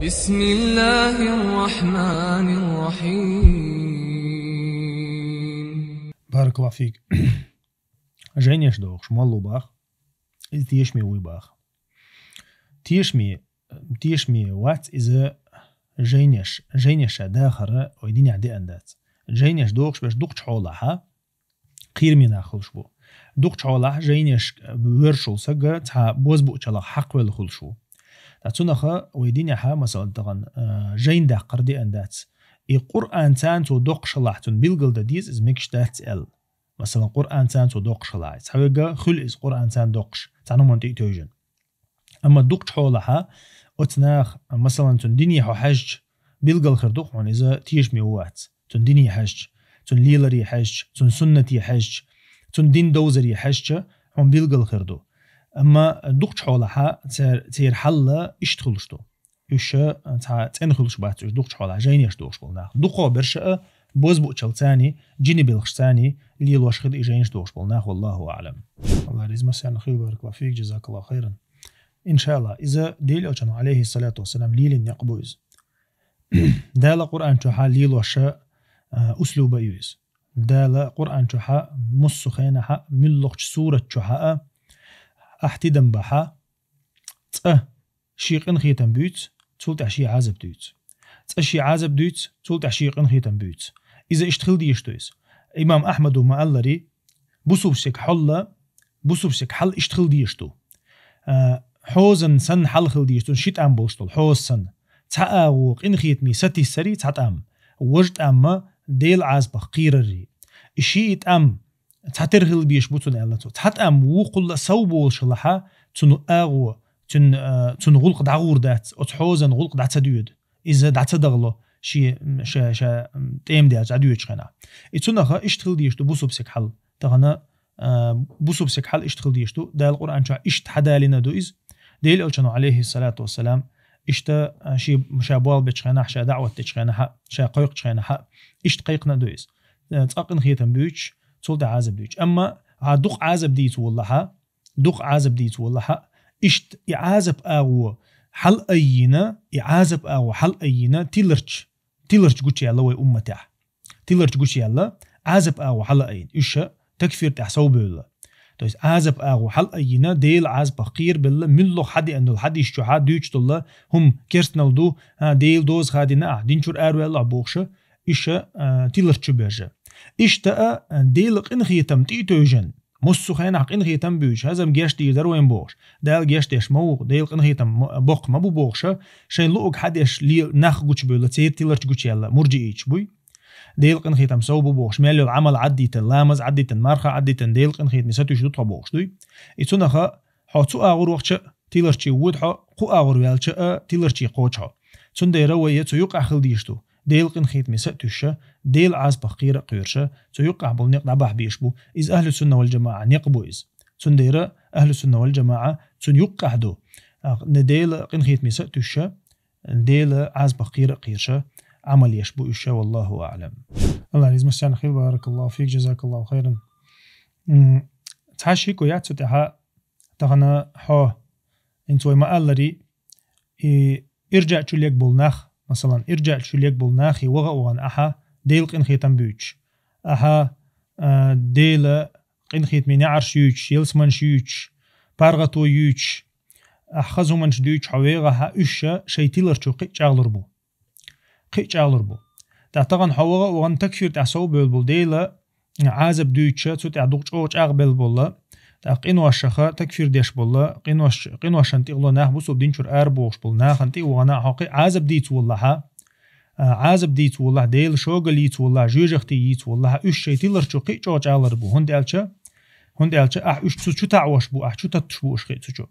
بسم الله الرحمن الرحيم. بارك الله فيك. جينيش دوغش مولو باخ إذ تيشمي وي باخ تيشمي وات إذا جينيش داخرة ويديني عدي أندات جينيش دوغش باش دوغش حولها قير من آخلش بو دوغش حولها جينيش بورشول سجا تا بوزبو تشلا حق والخلشو تاتونخا ويديني ها مثلا تغن جين دا قردي أندات القرآن تانتو دوغش لحتون بيلقل داديز إز ميكش دات ال مثلا قرآن تانتو دوغش لايت حويقا خل إز قرآن تان دوغش تانو منطقي توجن أما دوغش حولها أتناخ مثلا تون ديني حج بيلقل خردوخ عن إذا تيش ميوات تون ديني حج تون ليلري حج تون سنتي حج تون دين دوزري حج عن بيلقل خردو أما دوغش حولها تير حلا اشتخلشتو إيش تنخلش بات دوغش حولها جينيش دوغش بولناخ دوغو برشا بوزبو تشلتاني جيني بالخشتاني اللي الوش خد إيجينش دوغش بولناخ والله أعلم. الله رزق مسيان خير بارك الله فيك جزاك الله خيرا. إن شاء الله إذا ديل أوشانو عليه الصلاة والسلام ليل يقبوز دال قرآن تحا ليل وشاء أسلوب يوز دال قرآن تحا مصخينها ملوخش سورة تحا أحتدم بحا شيقن خيتن بيوت تولت عشي عازب دوت تشي عازب دوت تولت عشيقن خيتن بيوت إذا اشتخل دي يشتويز إمام أحمد وما ألري بوسوبسك حل اشتخل دي يشتو حوزن سن حل خل دي يشتو شيت أم بوشتول حوز سن تعاوق إن خيتمي ستي سري تعتام وجد أما ديل عازبخ قيرري الشيء أم تعترهل بيش بوتون ألتو تعتام وقل صوبول شلحا تنو أغو تن غلق دعور دات أتحوزن غلق دات ديود إذا دات دغلو شي تيم دي عدو يشخنا إتسونخا اشتغل ديشتو بوسوبسك حل تغنا بوسوبسك حل اشتغل ديشتو دا القرآن شا اشت حدالنا دو إز ديل ألشانو عليه الصلاة والسلام اشتا شي شابوال بيشخنا شا دعوة تشخنا شا قيق تشخنا اشت قيقنا دو إز تقن خيتن بيوش تولد عازب ديوش أما دوق عازب ديت والله اشت إعازب أغو حل أينا إعازب أغو حل أينا تيلرش قوشي الله وأمتح تيلرش قوشي الله عازب أغو حل أين إيش تكفير تحسو بالله تويس عازب أغو حل أينا ديل عازب قير بالله ملو حدي أنو الحدي الشوحات ديوش الله هم كيرستنال دو ديل دوز خادنا دينشور أروي الله بوخشة إيش تيلرش بيرجة إيش تا ديل قنخي تمتيتوجن مصو خينا حق إنخي تم بيوش هذا مجاش دي دروين بوش دال جاش ديش موق ديل إنخي تم بوق ما بو بوخشة شين لوق حدش لي نخ جوش بيولا تير تيلرش جوش يلا مرجي إيش بوي ديل إنخي تم سو بو بوخش مالو العمل عديتن لامز عديتن مرخة عديتن ديل إنخي تمساتوش دوتها بوخش دوي إتونخا حاتو أغور وقتش تيلرشي وودحا قو أغور ويالش تيلرشي قوتشا تون دي روية تيوق أخل ديشتو ديل قنخيت مساتوشة ديل عازبخ قيرة قيرشة تيوقع بالنقد عباح بيشبو إذ أهل السنة والجماعة نقبو إذ تندير أهل السنة والجماعة تيوقع دو نديل قنخيت مساتوشة ديل عازبخ قيرة قيرشة عمل يشبو إشة والله أعلم. الله يزم السنة خير بارك الله فيك جزاك الله خيرا. تحشيكو ياتسو تها تغنى حو انتوي ما ألري ارجع تشليك بولناخ مثلا ارجع شليك بولناخي وغوغان أحا ديل قنخي تنبيوش أحا ديل قنخي من عرش يوش يلسمن شيوش بارغتو يوش أحخزو من شديوش حويغها إشا شي تيلرشو قيتش أغلربو تعتقن حوغا وغان تكفير تحسو بيلبول ديل عازب دويتشا تو تعدوش أوش أغبيل بولا قينواش شخا تكفير ديش بولا قينواش انتي غلو ناخ بوسو بدينشور أربوش بولناخ انتي وغانا حقي عازب ديت والله عازب ديت والله ديل شوغل يت والله جوجختي يت والله إيش شي تيلرشو قيتش أوش أغلربو هندالشا أح إيش شو تعوش بو أح شو تتشبوش قيتشو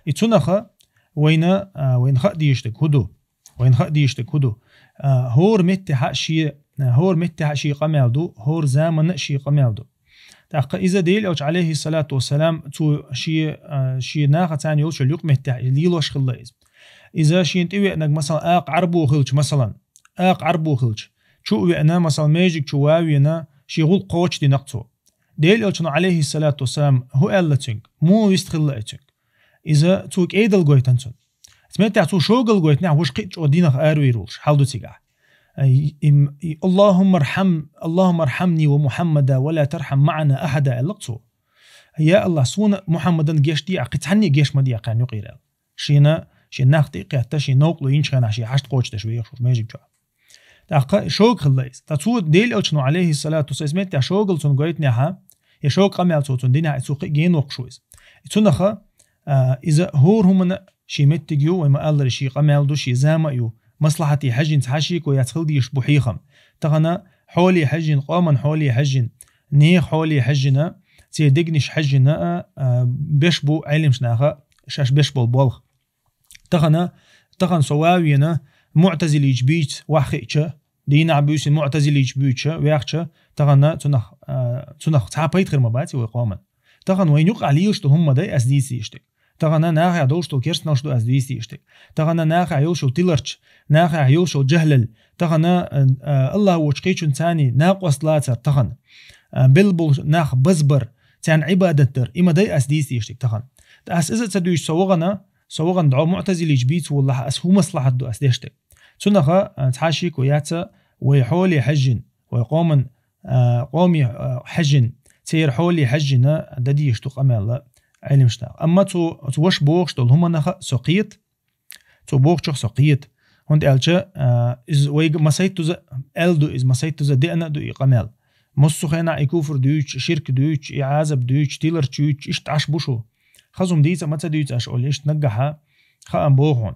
إتسونخا وين خا ديشتك هدو هور متحق شي قمالدو هور زامن شي قمالدو تاق إذا ديل أوش عليه الصلاة والسلام تو شي ناقة تاني يوش اليوق متح ليلوش خلاص إذا شي انتوي أنك مثلا عربو خلش مثلا عربو خلش شو أنا مثلا ماجيك شواوينا شي غول قوش دي نقطو ديل أوش عليه الصلاة والسلام هو ألا تنك مو يستخل أتنك إذا توك إيدل قوي تنسون سمعت عصو شوغل قويت نع وش قيتش ودينك آرويرولش حالدو تيجا اللهم ارحمني ومحمدا ولا ترحم معنا أحدا اللقصو يا الله سون محمدا جيش دي عقيت حني جيش مدي عقان يقير شينا ناختي قيتشي نوقلو ينشغن عشي حشت قوش تشويه شوف ما يجيك تاق شوق خلاص تسو ديل أوشنو عليه الصلاة والسلام سمعت شوغل سون قويت نعها يشوق قمل صوتون دينا يسوق جين وقشويس يتونخا إذا هور هم شيمت تجيو وما الله شيء قمل دو شيء زاما يو مصلحتي حجين تحشيك ويتخل دي يشبحيخم تغنا حولي حجين قاما حولي حجين نيخ حولي حجنا سيدقنش حجنا بيشبو علمش ناخا شاش بيشبو البولخ تغن صواوينا معتزل يجبيت واخيتش دينا عبيوس معتزل يجبيتش وياخش تغنا تنخ تعبيت غير مباتي وقاما تغن وين يقع عليوش هم داي أسديسي يشتك تغنا ناخع دوشتو كيرسناش دو أسديسي يشتك تغنا ناخع يوشو تيلرش ناخع يوشو جهلل تغنا الله وشقيتش ثاني ناقص لاتر تغن بلبل ناخ بزبر تان عبادتر إما داي أسديسي يشتك تغن تأس إذا تدوش سوغن دعو معتزل يجبيت والله أسهو مصلحة دو أسديشتك تنخا تحاشيك وياتا ويحولي حجن ويقومن قومي حجن تير حولي حجنا ددي يشتق أمال علم شتاق أما تو وش بوغش دول هما نخا سقيت تو بوغش سقيت هند ألجا إز ويج مسيت ز ألدو إز مسيت ز دي أنا دو إقامل مصخنا إكوفر دوش شرك دوش إعازب دوش تيلر دوش إشت عش بوشو خزم ديزا متى دوش عش أول إشت نجحها خام بوغون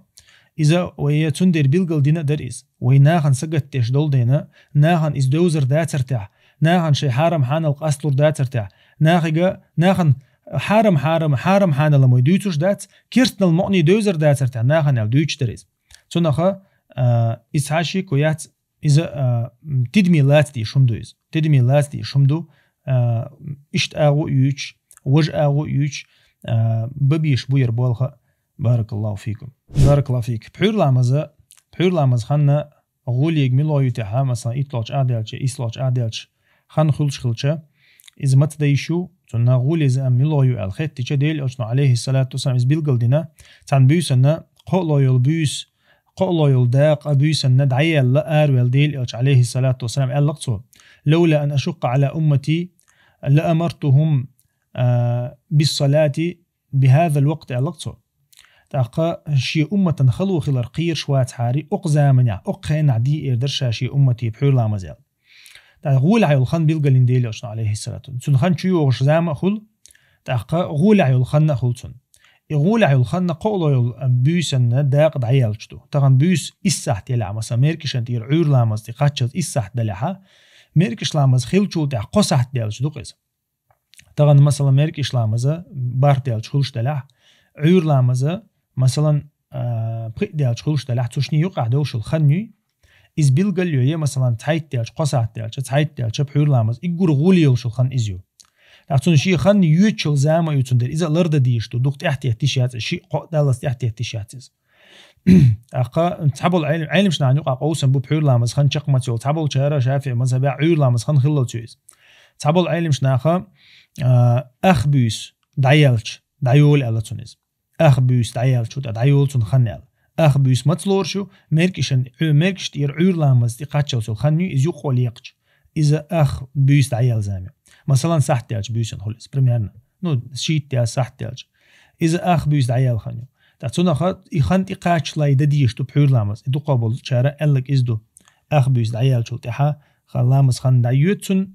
إذا ويا تندر بيلقل دينا دريس ويناخن سجت تش دول دينا ناخن إز دوزر داترتاع ناخن شي حارم حان القاستور داترتاع ناخن حارم حان لما يدوتش دات كيرتن المعني دوزر داترتاع ناخن الدوتش دريس تنخا إسحاشي كويات إذا تدمي لاتي شمدوز تدمي لاتي شمدو إشت أغو يوش وج أغو يوش ببيش بوير بولخا بارك الله فيكم بارك الله فيك بحور لامز خنا غوليق ملو يتحا مثلا إطلاج عادلش إسلاج عادلش خن خلشة إذا ما تدايشو تنا غولي زي ملو الخيط تيجا ديل أجنو عليه الصلاة والسلام إز بيلقل دينا تان بيوسنا قولو يلداق أبيوسنا دعيا لا أرويل ديل أج عليه الصلاة والسلام ألقصو لولا أن أشق على أمتي لأمرتهم بالصلاة بهذا الوقت ألقصو تاقا شي أمة خلو خلر قير شوات حاري أقزا منع أقين عدي إردرشا شي أمتي بحور لا مزال غول عيل خن بيلقلين ديل أجنو عليه الصلاة والسلام خن شو يوغش زام خل تاقا غول عيل خن خلتون يقول عيل خن قولو بيسن داق دعيالشتو تغن بيس إسحت يلع مثلا ميركش أنت يرعور لامز تقاتشت إسحت دلعها ميركش لامز خلشو تاع قصحت ديالشتو قيس تغن مثلا ميركش لامز بار ديالش خلش دلع عور لامز مثلا بقي ديالش خلش دلع توشني يقع دوش الخني إز بيلقل يو مثلا تحيت ديالش قصحت ديالش تحيت ديالش بحور لامز إقور غولي يوش الخن إزيو تاعتون شيء خن يوتشل زاما يوتندر إذا لرد ديشتو دوقت احتياجات شيء قدالس احتياجات أقا تحبل علم شنا نقع قوسن بحور لامز خن شقمتيول تحبل شهر شافع مذهب عيور لامز خن خلل تيز تحبل علم شنا خا أخبيس دعيالش دعيول على تونس أخبيس دعيالش دعيول تون خنال أخبيس متلور شو مركش تير عيور لامز تقاتشل سو خني إز يقول يقش إذا أخبيس دعيال زامي مثلا صحت ديالش بيوسن خلص بريميرنا نو شيت ديال صحت ديالش إذا أخ بيوس دعيال خانيو تاعتونا خات يخنت إقاش لا يدديش تو بحور لامز دو قبل شارع ألك إزدو أخ بيوس دعيال شو تحا خلامز خان دعيوتن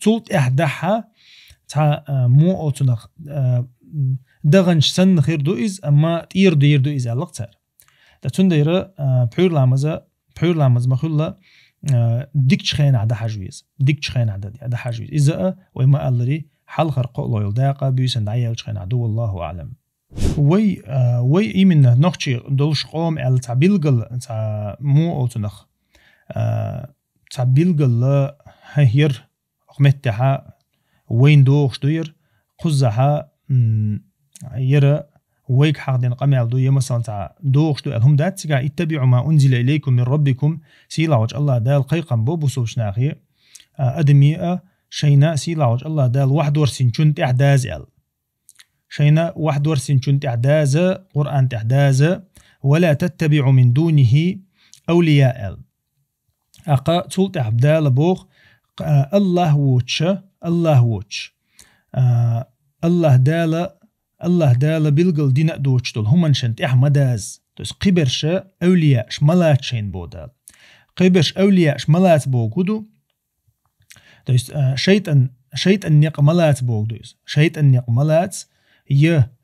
تولت إحداها تا مو أوتنا دغنش سن خير دو إز أما يردو إز ألق تار تاعتون دايرة بحور لامز مخلا ديكش خين عدا حجويز ديكش خين عدا حجويز إذا وما ألري حل خرق الله يلداقة بيسن دعيالش خين عدو والله أعلم وي إيمنا نخشي دولش قوم على تعبيلقل مو أوتنخ تعبيلقل هير أخمتها وين دوغش دوير قزها يرى ويك حقدين قمال دو يمثلا تاع دوغش دو هم دات تاع اتبعوا ما انزل اليكم من ربكم سيلا وجه الله دال قيقم بو بوسوش ناخي ادمي شينا سيلا وجه الله دال 41 كنت احداز ال شينا 41 كنت احداز قران تحداز ولا تتبع من دونه أولياء أقا تولت عبدال بوخ الله ووتش الله ووتش الله دال بلغل دينا دوتشتول همن شنت مداز تس قبرش أولياء شملات شين بودال قبرش أولياء شملات بوغدو تس شيطان نيق ملات بوغدوز شيطان نيق ملات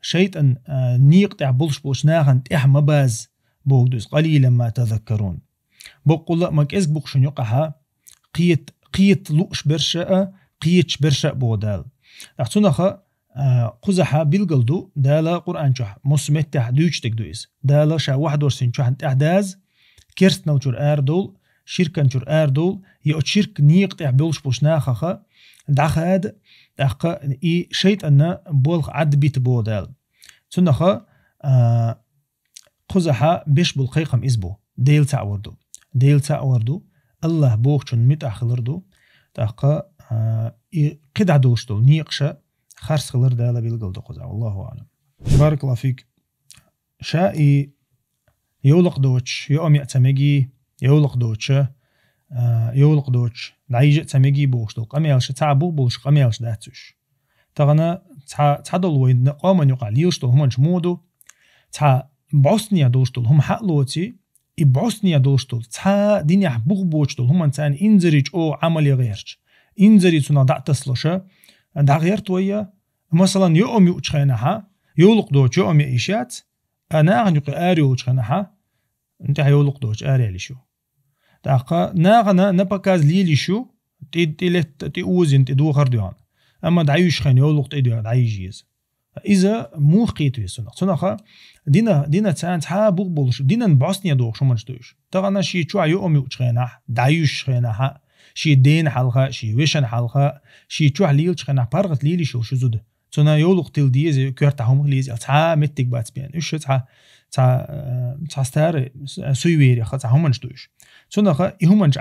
شيطان نيق تاع بولش ناغن مباز بوغدوز قليلا ما تذكرون بقول ما كيس بوخشن يقها قيت لوش برشا قيتش برشا بودال احتناخ قزحا بيلقلدو دالا قرآن شح مسمت تاع دويشتك دويس دالا شا 21 شح احداز كيرست نوتشور اردول شركن شور اردول يو شرك نيق تاع بولش ناخخ داخاد داخ اي شيطان بولخ عد بيت بودال تنخ قزحا بيش بالقيقم اسبو ديل تاع وردو الله بوخشن متاخلردو تاقا قدع دوشتو نيقشا خارس خلر دالا بيلقلدو قزع والله اعلم. بارك الله فيك. شائي يولق دوتش يوم يأتمجي يولق دوتش يولق دوتش دعيج تمجي بوشتو قميالش تعبو بولش قميالش داتش تغنا تعدل وين قومن يقع ليشتو هم جمودو تع بعصنيا دوشتو هم حقلوتي إبعصنيا دوشتو تع دنيا بوغبوشتو هم انسان إنزريج أو عملي غيرش إنزريج سنا دع تصلشة دع غيرت ويا مثلا يوم يوتشخينها يولق دوتش يوم يعيشات أنا عن يقى آري وتشخينها انت هيولق دوتش آري لشو تاقا ناغنا نبكاز ليلي شو تيلت تيوزن تدو خرديان اما دعيش خان يولق تيدو دعيجيز اذا مو خيتو يسنا صنخا دينا تسان تا بوغبولش دينا نبعصني دوغ شو منشتوش تغنا شي تشوا يوم يوتشخينا دعيش خينا شي دين حلقه شي ويشن حلقه شي تشوا ليل تشخينا بارغت ليلي شو زود صنا يولق تيل ديز كورتهم ليز تا متك بات بيان ايش تا ستار سويويري خاطر هم منشتوش صنخا يهمنج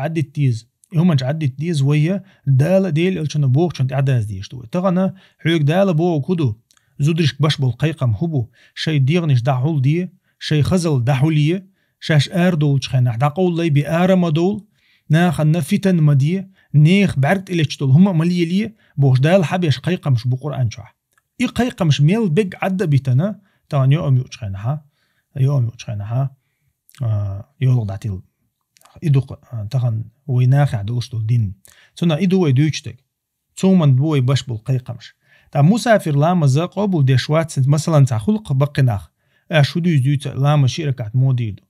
عدت ديز ويا دال ديل الشن بوغ شنت عداز ديشتو تغنا حيوك دال بوغ كدو زودرش باش بالقيقم هبو شي ديغنش دحول دي شي خزل دحوليه شاش اردول شخنا دقول لي بارما دول ناخن فتن مديه نيخ بعرت اليشتول هما مليليه بوغ دال حبيش قيقمش بقران شح اي قيقمش ميل بيج عدا بيتنا تغن يوم يوشخنها يولق داتيل إدو تغن ويناخع دوشتو الدين سنة إدو ويدوشتك ثومن بوي باش بالقيقمش تا مسافر لاما زا قبل ديشوات مثلا تا خلق بقناخ شو دوز لاما شركات موديدو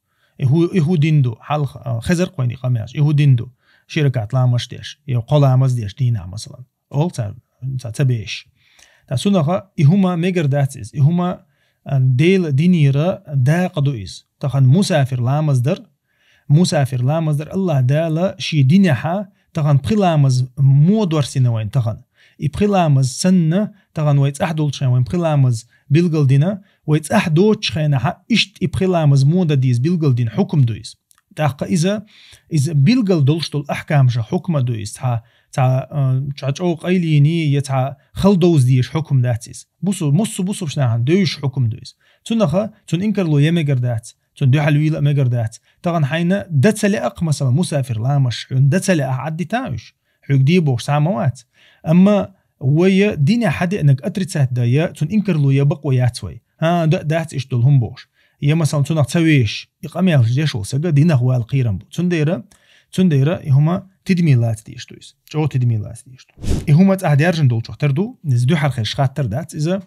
إهو ديندو حال خزر قويني قماش إهو ديندو شركات لاما شتيش يو قلامز ديش دينا مثلا أول تا تبيش تا سنة إهما ميجر داتيز إهما ديل دينيرا دا قدويز تخن مسافر لامزدر الله دالا شي دينيحا تخن بخلامز مودور سنوين تخن بخلامز سنة تخن ويتس أحدول شخين بخلامز بلغل دينا ويتس أحدول شخينها إشت بخلامز مودا ديز بلغل دين حكم دويز تاقا إذا بلغل دولشتو الأحكام شا حكم دويز تا تشعوق أيليني يتا خلدوز ديش حكم داتيز بوسو بشناهن دوش حكم دويز تنخا تن إنكرلو يميقر دات تن دو حلويل أميقر دات تغن حينا دتسلئق مثلا مسافر لامش حيون دتسلئق عدي تاوش حيوك ديبوش ساموات أما ويا دينا حدي أنك أتريتسات دايا تن إنكرلو يبق وياتوي دات إشتول هم بوش يا مثلا تنق تسويش إقامي الجيشو ساقا دينا هو القيران بو تنديرا هما تدميلات ديشتويس جو تدميلات ديشتو هما تأهديرجن دول تردو نزدو حرخي شخاتر دات إذا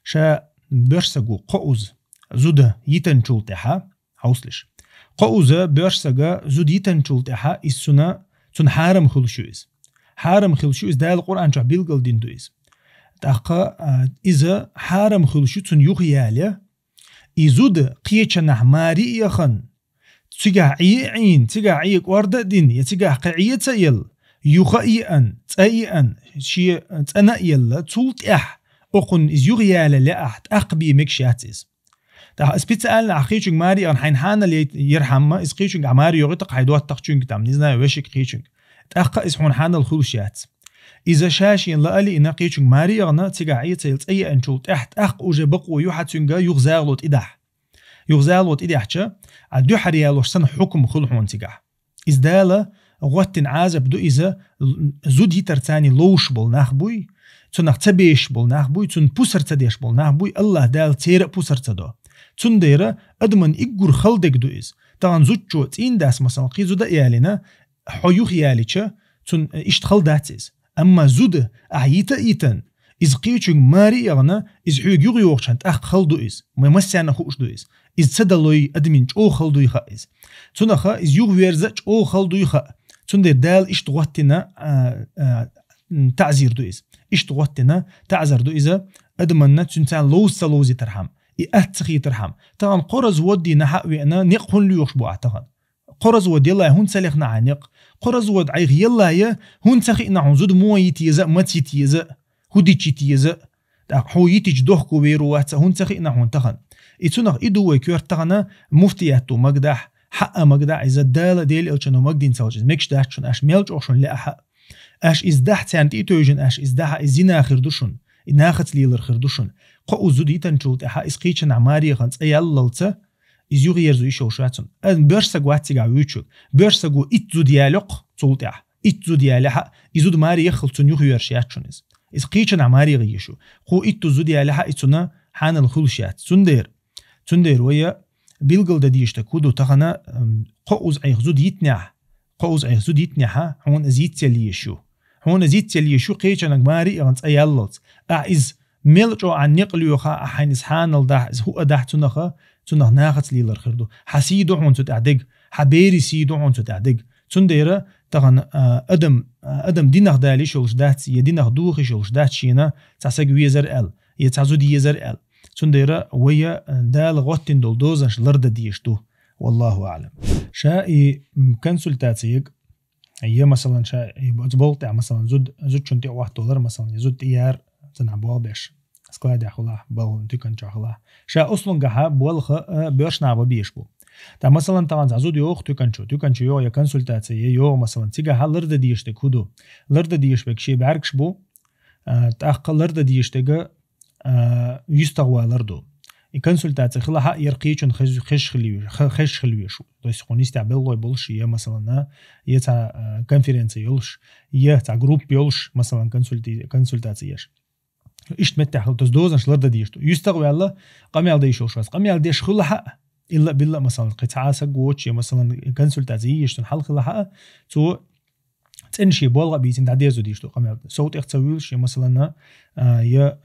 شا برسقو قوز زود يتنشول تحا حوصلش قوز برسقا زود يتنشول تحا السنة تن حارم خلشويز دا القرآن شو بيلقل دين دويز تاقا إذا حارم خلشو تن يخيالي إزود قيتشنح ماري يخن تيجا عين تيجا عيك ورد دين يتيجا قعية تيل يخيئن تأيئن شي تنأيل تولت أقن إزيغيال لأحد أقبي مكشاتيز تا اسبيتال أخيشنج ماري أن حين حانا اللي يرحمه إسقيشنج عماري يغطق حيدوات تخشنج تام نزنا وشك خيشنج تأخ إسحون حانا الخلوشيات إذا شاشين لألي إن قيشنج ماري أغنى تيجا عية تيل تأيئن شولت أحد أخ أوجي بقو يوحد سنجا يغزاغلوت إدح يغزالوت إدي أحجا عدو حريالوش سن حكم خلحون تيجح إزدالة غوتن عازب دو إذا زود هيترتاني لوش بول نخبوي تون تبيش بول نخبوي تون بوسر تديش بول نخبوي الله دال تير بوسر تدو تون ديرا أدمن إجور خلدك دو إز طبعا زوجو تين داس مثلا قيزو دا إيالينا حيوخ إياليشا تون إشتخل داتيز أما زود أعيتا إيتن إز قيوشن ماري يغنا إز حيوغ يغيوغشان تأخ خلدو إز ما مسيانا خوش دو إز إز تدلوي أدمين جو خلدو يخا إز تون أخا إز يغ ويرزا جو خلدو يخا تون دير دال إشتغوتنا تعزير دو إز إشتغوتنا تعزر دو إزا أدمنا تنتان لوزي ترحم إأتخي ترحم طبعا قرز ودي نحق وإنا نقهن ليوش بو أعتقد قرز ودي الله هون سليخنا عنق قرز ود عيغ يلا يا هون سخينا عن زود مو يتيزا ما تيتيزا هودي تيتيزا حو يتيج دوحكو بيروات هون سخينا هون تخن إتونغ إدو ويكور تغنا مفتياتو مقدح حق مقدح إذا دالة ديل إلشانو مقدين سوجز ميكش داحشون أش ميلج أوشون لأحق أش إزداح تانت إتوجن أش إزداح إزينا خردوشون إناخت ليلر خردوشون قو زودي تنشوت أحا إسقيتشن عماري خانس أي الللتا إزيوغي يرزو إيشو شواتون أن برساقو هاتيقا ويوشوك برساقو إتزو ديالوق صوت أح إتزو ديالحا إزود ماري يخلطون يوخي يرشياتشون إسقيتشن عماري غيشو قو إتزو ديالحا إتونا حان الخلشيات تندير ويا بيلغل داديشتا كودو تغنا قوز أي خزود يتنح قوز أي خزود يتنحا هون أزيد تليشو هون أزيد تليشو قيتشن عماري غانس أي الللت إز ملجو عن نقليوخا أحينس حانل ده هو أده تنخا ناخت ليلر خردو حسيدو هون تتعدق حبيري سيدو هون تتعدق تنديرا تغن أدم دينخ دالي شولش دات يدينخ دوخي شولش دات شينا تاسق ويزر ال يتعزو ديزر ال تنديرا ويا دال غوتين دول دوزنش لرد ديشتو والله أعلم شائي كونسلتاتيك هي مثلا شائي بولتع مثلا زود شنتي $1 مثلا يزود تيار تنعبوا بيش اسكلاد ياخلاه باو تكن جاخلاه شا اصلا جها بولخ بيرش نعبوا بيش بو تا مثلا طبعا زود يوخ تكن يو يا كونسلتاتي يو مثلا تيجا هلرد ديشت كودو لرد ديش بك شي بعركش بو تاقل لرد ديشتغا يستغوا لردو الكونسلتاتي خلاها يرقيچن خش خليوشو то есть он истябеллой больше я مثلا я تا конференция يولش я تا групп يولش مثلا консультациеш إيش متاحل تزدوزنش لرد ديشتو يستغوا الله قميال ديشو شواس قميال ديش خلاها إلا بالله مثلا قطعة سقوتش مثلا كونسلتاتي يشتن حل خلاها تو تنشي بولغ بيتين داديزو ديشتو قميال صوت اختويلش مثلا يا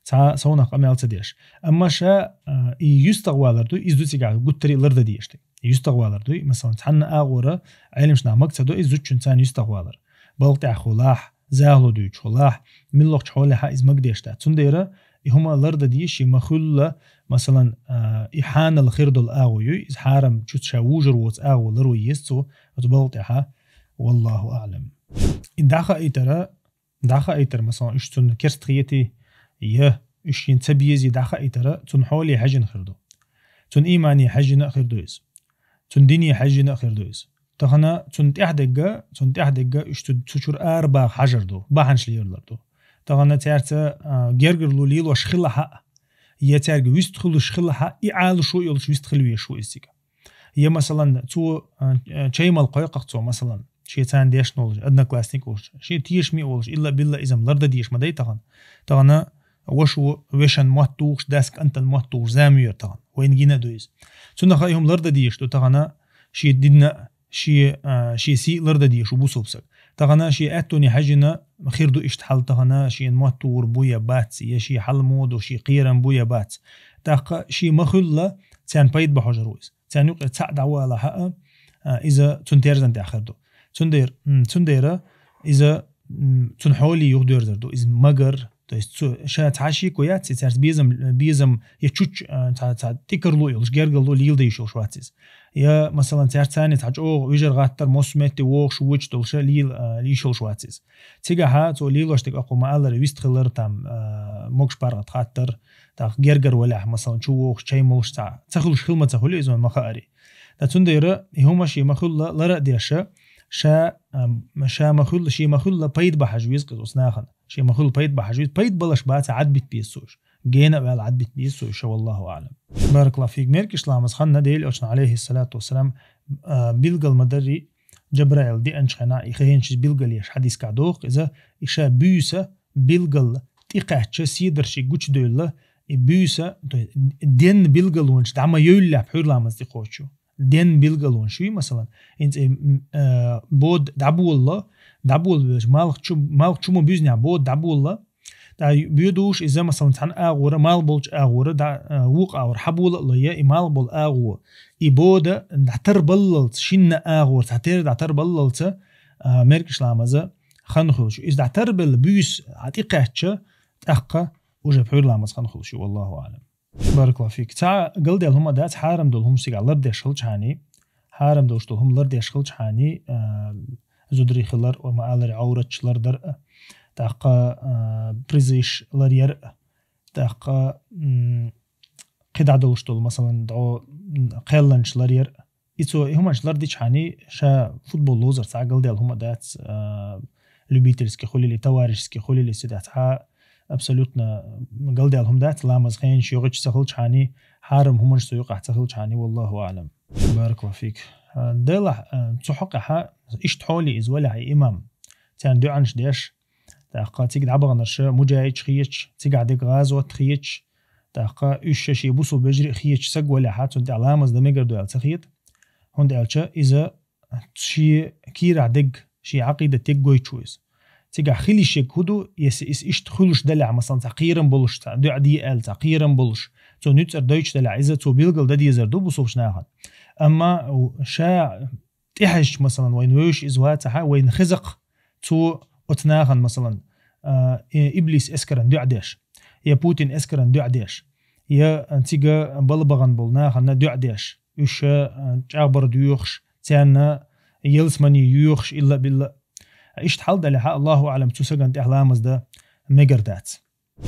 تا صونا قميال تديش أما شا يستغوا لردو إزدوتي قاعد قلت تري لرد ديشتي يستغوا لردو مثلا تحنا أغورا علمش نعمك تدو إزدوتشن تان يستغوا لر بلقطع خلاح زاهلو دوش خلاح من لوقت حولها إز مقديشتا تنديرا هما لرد ديش مخلة مثلا إحانة الخير دول آغويو إز حارم شوت شاوجر ووت آغو لرو يستو وتبلطعها والله أعلم إن داخا إيتر مثلا إشتون كرستخيتي إشين تبيزي داخا إيتر تون حولي حجن خيردو تون إيماني حجن خيردو إز تون ديني حجن خيردو إز تخنا تون تحدقا إشتو تشور أربع حجر دو باحنش ليرلردو تغنى تارتا جرجر ليلو شخلها يتارج ويستخلو شخلها إعال شو يلش ويستخلو يشو إستيكا هي مثلا تو شيء مال قيقق تو مثلا شيء تان ديش نولج أدنى كلاسنيك وش شيء تيش مي ولش إلا بالله إذا ملرد ديش ما داي تغنى وشو وشن موتوش داسك أنت الموتوش زامير تغنى وين جينا دويز تون خايهم لرد ديش تو تغنى شيء دينا شيء سي لرد ديش وبوسوبسك تغنى شيء أتوني حجنا خير دو إشتحل تغنى شيء موتور بويا بات يا شيء حل مود وشيء قيران بويا بات تاق شيء مخلة تان بايد بحجرويز تان يقع تعد عوالا حقا إذا تنتيرزن تأخردو تندير إذا تنحولي يغدور دردو إذا مجر شا تعشي كويات تارس بيزم يتشوش تكرلو يلش جرجلو ليلدي يشو شواتيز يا مثلا تارس ثاني تحج ويجر غاتر موسمتي ووش ووش دلش ليشو شواتيز تيجا تو ليلوش تك أقوم على ريست خلر تام موكش بارغت خاطر تا جرجر ولا مثلا شو شيء موش تخلش خلمة تخلو إذا ما خاري تندير هما شيء مخلة لرا ديشة شا مخلة شيء مخلة بيد بحجويز قصناخن شيء مخلة بيد بحجويز بيد بلش بات عد بيت بيسوش جينا بالعد بتبيس وإشا والله أعلم. بارك الله فيك. ميركش لامز خلنا ديل أوشنا عليه الصلاة والسلام بيلقى المدري جبرائيل دي أنشخنا إخينش بيلقى ليش حديث كعدوق إذا إشا بيوسا بيلقى تيقاتش سيدرشي قوش دوله بيوسا دين بيلقى لونش دعما يولع بحور لامز تيقوشو دين بيلقى لونش مثلا انت بود دعبو الله مالك شو بيزني بود دعبو الله دا بيدوش إذا مثلا تحن أغورة مال بولش أغورة دا وق أغور حبول الله يا مال بول أغور إبودة دعتر بللت شين أغور دعتر بللت ميركش لامزة خنخلش إذا دعتر بل بيس عتيقاتش تأقى وجه بحور لامز خنخلش والله أعلم. بارك الله فيك. تا قل ديال هما دات حارم دولهم سيقع لرد يشخلش حاني حارم دوش دولهم لرد يشخلش حاني زدري خلر وما آلري عورتش لردر تاقا بريزيش لرير تاقا قدع دولشتول مثلا دعو قيلنش لرير إتو هماش لرديش حاني شا فوتبول لوزر تعقل ديال هما دات لوبيترسكي خولي لي توارشسكي خولي لي سيدات ها أبسولوتنا قل ديال هم دات لامز خينش يغيش سخلش حاني حارم هماش سيوقع سخلش حاني والله أعلم. بارك الله فيك. ديلا تحقها إيش تحولي إز ولا هي إمام تان دو عنش ديش تاقا تيجي عبغ نرش مجاهد خيتش تيجي عدك غازو تخيتش تاقا إيش شيء بوصل بجري خيتش سق ولا حات وانت علامة ده ميجر دو تخيت هون دالشة إذا شيء كير عدك شيء عقيدة تيجوي تشويز تيجي خلي شيء كودو يس إيش تخلوش دلع مثلا تقيرا بولش دو عدي آل تقيرا بولش تو نتر دويتش دلع إذا تو بيلقل ده ديزر دو بوصوبش ناخد أما شا تحش مثلا وين ويش إزواتها وين خزق تو أتناغن مثلا إبليس إسكرن دو عديش يا بوتين إسكرن دو عديش يا تيجا بلبغن بولناغن دو عديش يش جابر ديوخش تانا يلسمني يوخش إلا بالله إيش تحل دلها الله أعلم تسجن تحلامز ده مجردات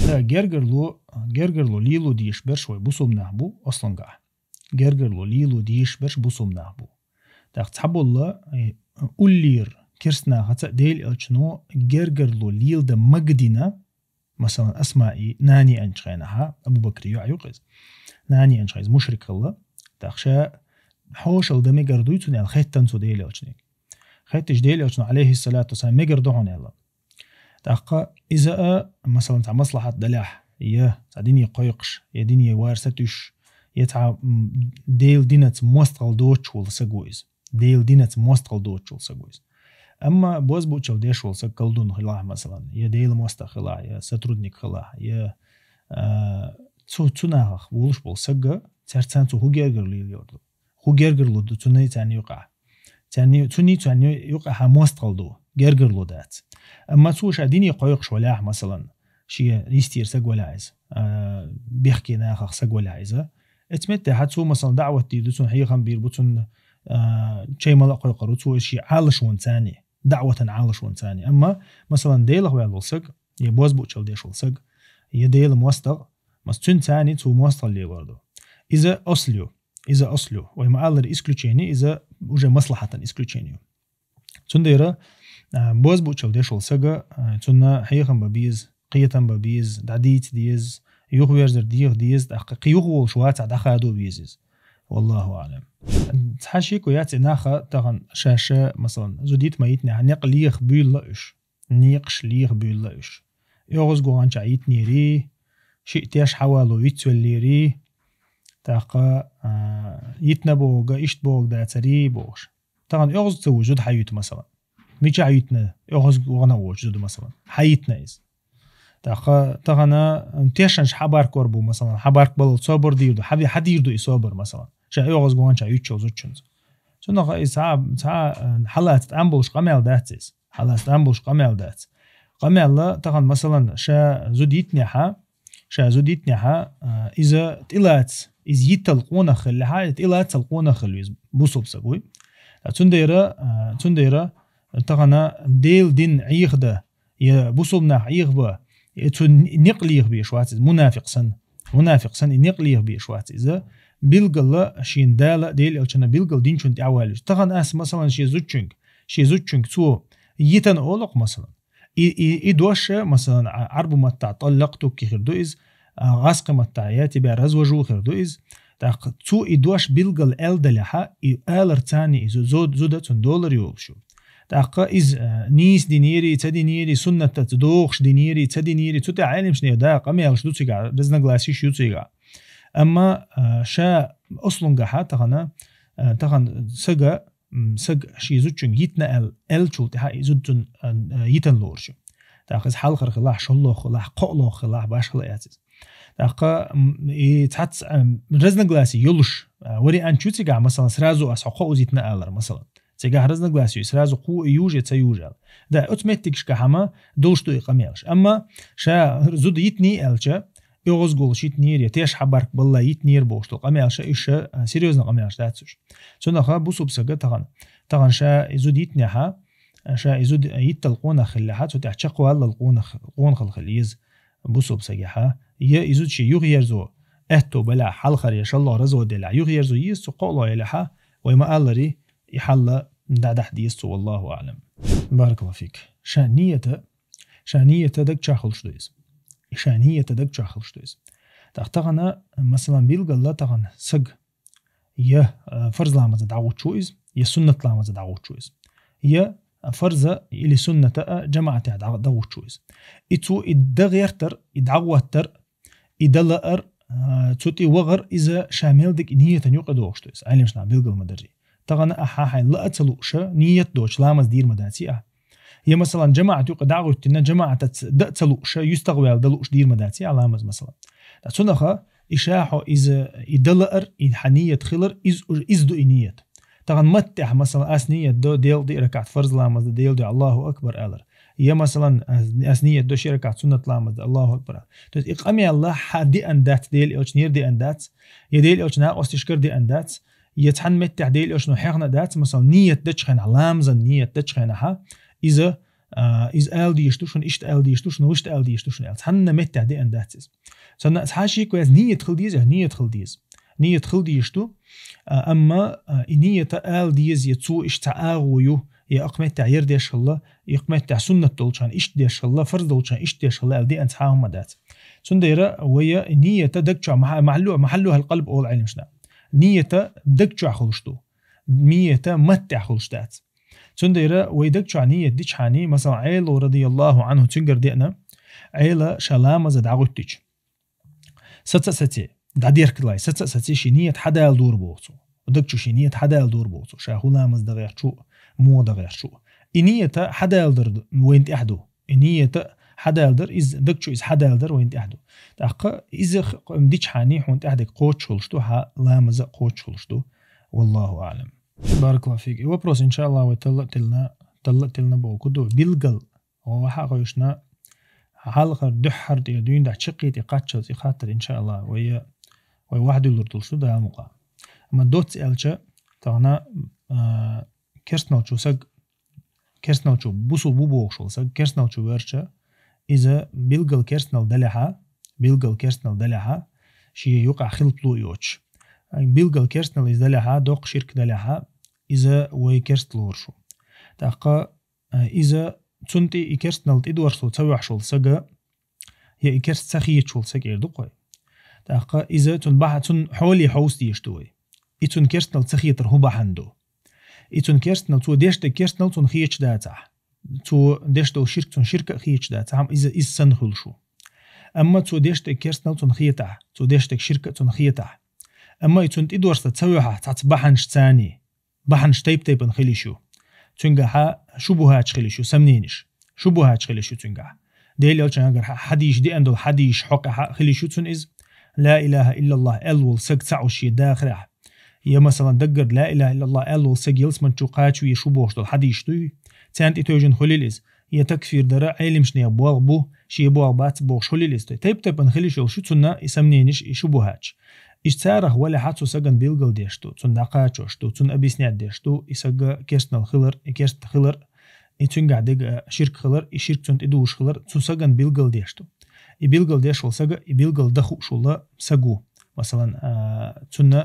جرجرلو ليلو ديش برش ويبوسوم نهبو أصلا قاع جرجرلو ليلو ديش برش بوسوم نهبو تحب الله أولير كرسنا حتى ديل ألشنو جرجرلو ليل ده مجدنا مثلا أسمائي ناني أنشخينها أبو بكر يعيقز ناني أنشخيز مشرك الله تخشى حوش الدم جردويتون على خيتن سو ديل ألشنيك خيتش ديل ألشنو عليه الصلاة والسلام مجردوهن الله تحقق إذا مثلا تع مصلحة دلاح يه تعديني قيقش يديني وارستش يتع ديل دينت مستقل دوتش ولا سجويز ديل دينت مستقل دوتش ولا سجويز أما بوز بوتشل ديش ولا سجلدون خلاها مثلا يا ديل مستقل خلا يا سترودنيك خلا يا تناخ ولش بول سجى ترتان تو هو جرجر لي يورد هو جرجر لو تني تاني يقع تاني يقع مستقل دو جرجر لو دات أما توش عديني قيقش ولاح مثلا شيء ريستير سجولا عايز بيحكي ناخخ سجولا عايزة اتمتى حتى مثلا دعوة تيدوتون هي خمبير بوتون شيء ما لقوا يقرأوا شيء عالش وانتاني دعوة عالش وانتاني أما مثلا ديله هو الوسق يبوز بوتشل ديش الوسق يديل موستق مستون تاني تو موستق اللي برضه إذا أصليو وما قال إسكلوتشيني إذا وجه مصلحة إسكلوتشينيو تنديره بوز بوتشل ديش الوسق تنا هي خم ببيز قيتم ببيز دعديت ديز يوخ ويرزر ديز قيوخ والشوات دخادو بيزيز والله أعلم. تحشيك وياتي ناخا تغن شاشة مثلا زوديت ما يتني عنيق ليخ بيلاش نيقش ليخ بيلاش يغز قوان شعيت نيري شيء تيش حوالو يتوليري تاقا يتنبوغ إشت بوغ داتري بوغش تغن يغز توجد حيوت مثلا ميش حيوتنا يغز قوانا وجود مثلا حيوتنا إز تاقا تغنا تيشنش حبارك وربو مثلا حبارك بل صبر ديردو حد يردو يصبر مثلا شا يغز قوان شا يتشو زوتشنز سنغا إسعاب حالات أمبولش قمال داتيز حالات أمبولش قمال دات قمال تغن مثلا شا زوديتني حا إذا تلات إذا يتلقونا خل لها تلات تلقونا خل بوصل سقوي تنديرا تغنا ديل دين عيخده يبوصلنا عيخبه نقليه بيشوات منافق سن نقليه بيشوات إذا بيلقل شين دالة ديل ألشنا بيلقل دين شون تعوالج تغن أس مثلا شي زوتشنج تو يتن أولق مثلا إدوش مثلا عرب ما تعطلقتو كيخردو إز غاسق متعياتي بأرز وجوخر دو إز تاق تو إدواش بيلغل أل دلحا ألر تاني إزو زودة $1 يولشو تاق إز نيس دينيري تدينيري سنة تدوخش دينيري تدينيري تو تعلم شنو داق أما يلش دو تيجا رزنا غلاسيش يو تيجا أما شا أصلن جحا تغن سجا شي زوجن يتنا ال شو تها زوجن يتن لورشو تاخذ حال خرق الله شلو خلا قلو خلا باش خلاياتس تاخ يتحت رزنا غلاسي يلش وري ان شوتي جا مثلا سرازو اسحقو زيتنا الر مثلا تيجا رزنا غلاسي سرازو قو يوجي تيوجل ده اوتوماتيك شكحما دولشتو يقميلش اما شا زود يتني الچا يوغز قولش يتنير يتيش حبارك بالله يتنير بوشتو قميلش ايش سيريوزنا قميلش داتسوش سنخا بوسو بسقا تغن شا يزود يتنيها شا يزود يتلقون خلها تتعشقوا هلا القون خليز بوسو بسقيها يزود شي يغيرزو اهتو بلا حلخر يا الله رزو دلع يغيرزو يسو قولو يلها ويما قالري يحل دع حديث والله اعلم. بارك الله فيك. شانية دك شاخلش دويز شانية دك شاخلش دويز تغتغنا مثلا بيلغ الله تغن سق يا فرض لامز دعوت شويز يا سنة لامز دعوت شويز يا فرض إلى سنة جماعة دعوت شويز إتو إدغيرتر إدعوتر إدلأر توتي وغر إذا شامل دك نية تنيوق دوش تويز علم شنا بيلغ المدري تغنا أحاحين لا أتلوش نية دوش لامز دير مداتي هي مثلا جماعة يوق دعوتنا جماعة تلوش يستغوال دلوش دير مداتي علامز مثلا تسنخا إشاحو إذا إدلأر إنحنية خلر إزدو إنية تغن متح مثلا أسنية دو ديل دي ركعت فرض لامز ديل دي الله أكبر ألر يا مثلا أسنية دو شي ركعت سنة لامز الله أكبر تو إقامي الله حدي أندات ديل إلش نير دي أندات يديل إلش نا أستشكر دي أندات يتحن متح ديل إلش نحيقنا دات مثلا نية دتشخين علامز نية دتشخينها إذا إز آل دي يشتوشن إشت آل دي يشتوشن وشت آل دي يشتوشن آل تحن متح دي أنداتس سنة حاشي كويس نية نية خل دي يشتو أما نية آل ديز يتسو إشتعاغويو يقمت تعير ديش الله يقمت تع سنة دولشان إشت ديش الله فرض دولشان إشت ديش الله دي أنتحاهم مدات سنديرة ويا نية دكتشع محلوها القلب أول علم شنا نية دكتشع خلشتو نية متع خلشتات سنديرة ويدكتشع نية ديش حاني مثلا عيلو رضي الله عنه تنقر دينا عيلة شلامة زد عغوتيش ستي دادير كلاي ستي شنية حدا يدور بوصو ودكتشو شنية حدا يدور بوصو شاهو لامز دغير شو مو دغير شو إنية حدا يلدر وين أحدو إنية حدا يلدر إز دكتشو إز حدا يلدر وين أحدو تأقى إذا مديش حاني وين أحدك قوت شلشتو ها لامز قوت شلشتو والله أعلم. بارك الله فيك. وبروس إن شاء الله وتلت لنا بوكدو بيلقل وحاقيشنا حلقة دحر دين دا شقي تقاتشل خاطر إن شاء الله ويا واحد يلردلشو دا مقا أما دوت سألشا تغنا كرسنالشو سق كرسنالشو بوسو بوبوشل سق كرسنالشو ورشا إذا بيلقل كرسنال دلها شي يوقع خلط لو يوتش بيلقل كرسنال إذا دلها دوق شرك دلها إذا وي كرسلورشو تاقا إذا تنتي إكرسنال تدورشو تسوحشل سقا هي إكرس سخيتشل سق إردقوي تاقا إذا تنبحث تن حولي حوس ديشتوي إتون كرسنال تسخيتر هوبا حندو إتون كرسنال تو ديشت كرسنال تون خيتش داتا تو ديشتو شرك تون شركة خيتش داتا إذا سنخلشو أما تو ديشت كرسنال تون خيتا تو ديشت شركة تون خيتا أما إتون تدورس تسويها تبحنش ثاني بحنش تيب نخليشو تنجح شبهات خليشو سمنينش شبهات خليشو تنجح ديل يلشان أجر حديش دي أندل حديش حق خليشو تون إز لا إله إلا الله ألول سق تعوشي داخله يا مثلا دقر لا إله إلا الله ألول سق يلس من شوقات ويشوبوش دل حديش توي تانت إتوجن خليلز يا تكفير درا علمش نيا بوغبو شي بوغبات بوغش خليلز تيب نخليشو شو تنا يسمنينش شبهاتش إشتاره ولا حاتو سجن بيلقل ديشتو تون دقاتشو تون أبيسنيات ديشتو يسجى كيرسنال خلر كيرست خلر يتونجع دق شرك خلر يشرك تون تدوش خلر تون سجن بيلقل ديشتو يبيلقل ديشول سجى يبيلقل دخو شولا سجو مثلا تون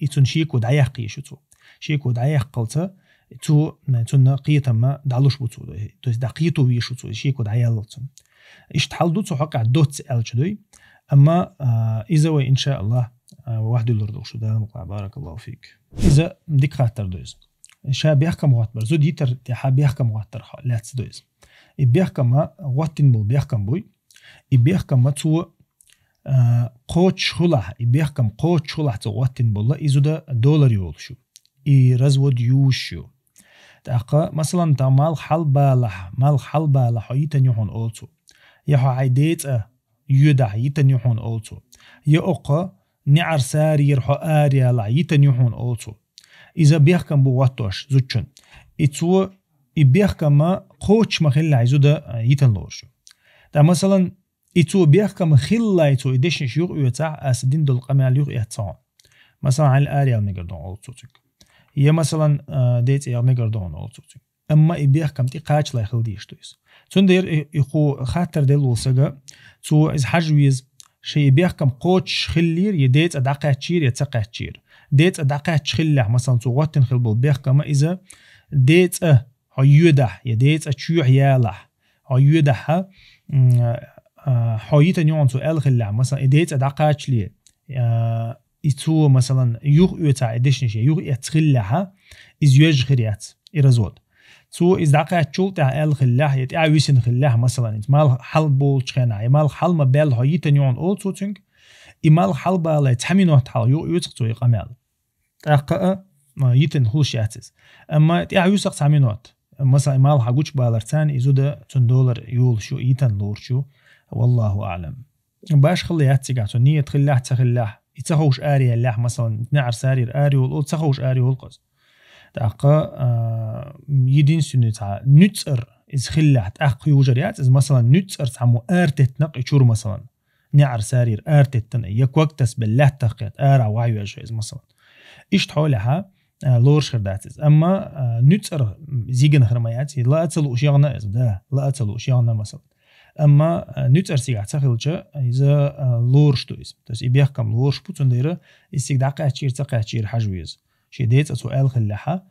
يتون شيك ودعيق يشتو شيك ودعيق قلته تو تون قيتا ما دعلوش بتو تو دقيتو بيشتو شيك ودعيق لطم إيش تحلدو تو حق عدوت ألشدوي أما إذا وإن شاء الله واحد يلردو شو ده بارك الله فيك إذا ديك خاطر دوز شا بيحكم واتبر زود يتر تحا بيحكم واتر لا تدوز بيحكم واتن بول بيحكم بوي بيحكم تو قوتش خلاح بيحكم قوتش خلاح تو واتن بول إذا ده دولار يول شو رزود يوش شو تاقا مثلا تا مال حل بالح يتن يحون أولتو يحو عيديت يدع يتن يحون أولتو يأقا نعر ساري يرحو آريا لا يتن يحون أولتو إذا بيحكم بواتوش زوجن إتو بيحكم قوتش مخلا عيزو ده يتن لورشو تا مثلا إتو بيحكم خلا إتو إدشن شيوغ يتاع أسدين دول قمال يوغ يتاعون مثلا على الآريا نقدر أولتو تك يا مثلا ديت يا ميجردون أولتو أما يبيحكم تقاش لا يخلديش تويس تندير يخو خاطر دل وسجا تو إز حجويز شيء يبيحكم قوتش خلير يديت أدقة تشير يتقة تشير ديت أدقة تشخلح مثلا تو واتن خلبل بيحكم إذا ديت هيودح يديت أشيوح يالح هيودح حييت نيون تو ألخلح مثلا ديت أدقة تشلي إتو مثلا يوغ يتاع إدشن شيء يوغ يتخلها إز يوج خريات إرزود تو إز دقة تشول تاع الخلاح يتاع ويسن خلاح مثلا مال حل بول تشخنا مال حل ما بال هايتن يون أول توتنج إمال حل بالا تحمينه تحل يوغ يتقطو يقامل تاقا ما يتن هوش ياتز أما تاع يوسق تحمينات مثلا إمال حقوش بالرتان إزود $10 يول شو يتن لور شو والله أعلم باش خليات تيجاتو نية خلاح تخلاح يتخوش آري اللح مثلا نعر سارير آري والأول تخوش آري والقص تاقا يدين سنة تاع نتسر إز خلاح تأخ يوجريات إز مثلا نتسر تعمو آرتت نق يشور مثلا نعر سارير آرتت تن يكوكتس بالله تقيت آرع وعيو أجهز مثلا إيش تحولها لورش خرداتز أما نتسر زيجن خرمياتي لا أتلو أشياغنا إز ده لا أتلو أشياغنا مثلا أما نتر سيجا تخيلجا إذا لورش تويز تس يبيحكم لورش بوتون ديره يسيج دقة تشير حجويز شي ديت أتو الخلحة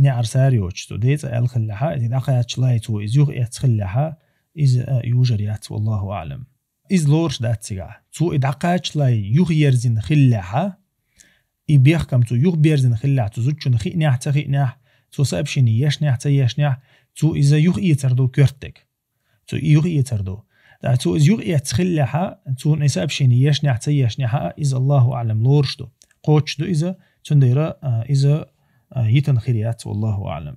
نعر ساريوش تو ديت الخلحة إذا دقة تشلاي تو إز يوغ يتخلحة إز يوجريات والله أعلم إز لورش دات سيجا تو دقة تشلاي يوغ يرزين خلحة يبيحكم تو يوغ بيرزين خلحة تو زوجون خيناح تخيناح تو سابشيني يشناح تيشناح تو إذا يوغ يتردو كرتك تو يوغ يتردو تو إز يوغ يتخلحة تو نساب شيني يشناح تيشناح إز الله أعلم لورش دو قوتش دو إذا تندير إذا يتن خيريات والله أعلم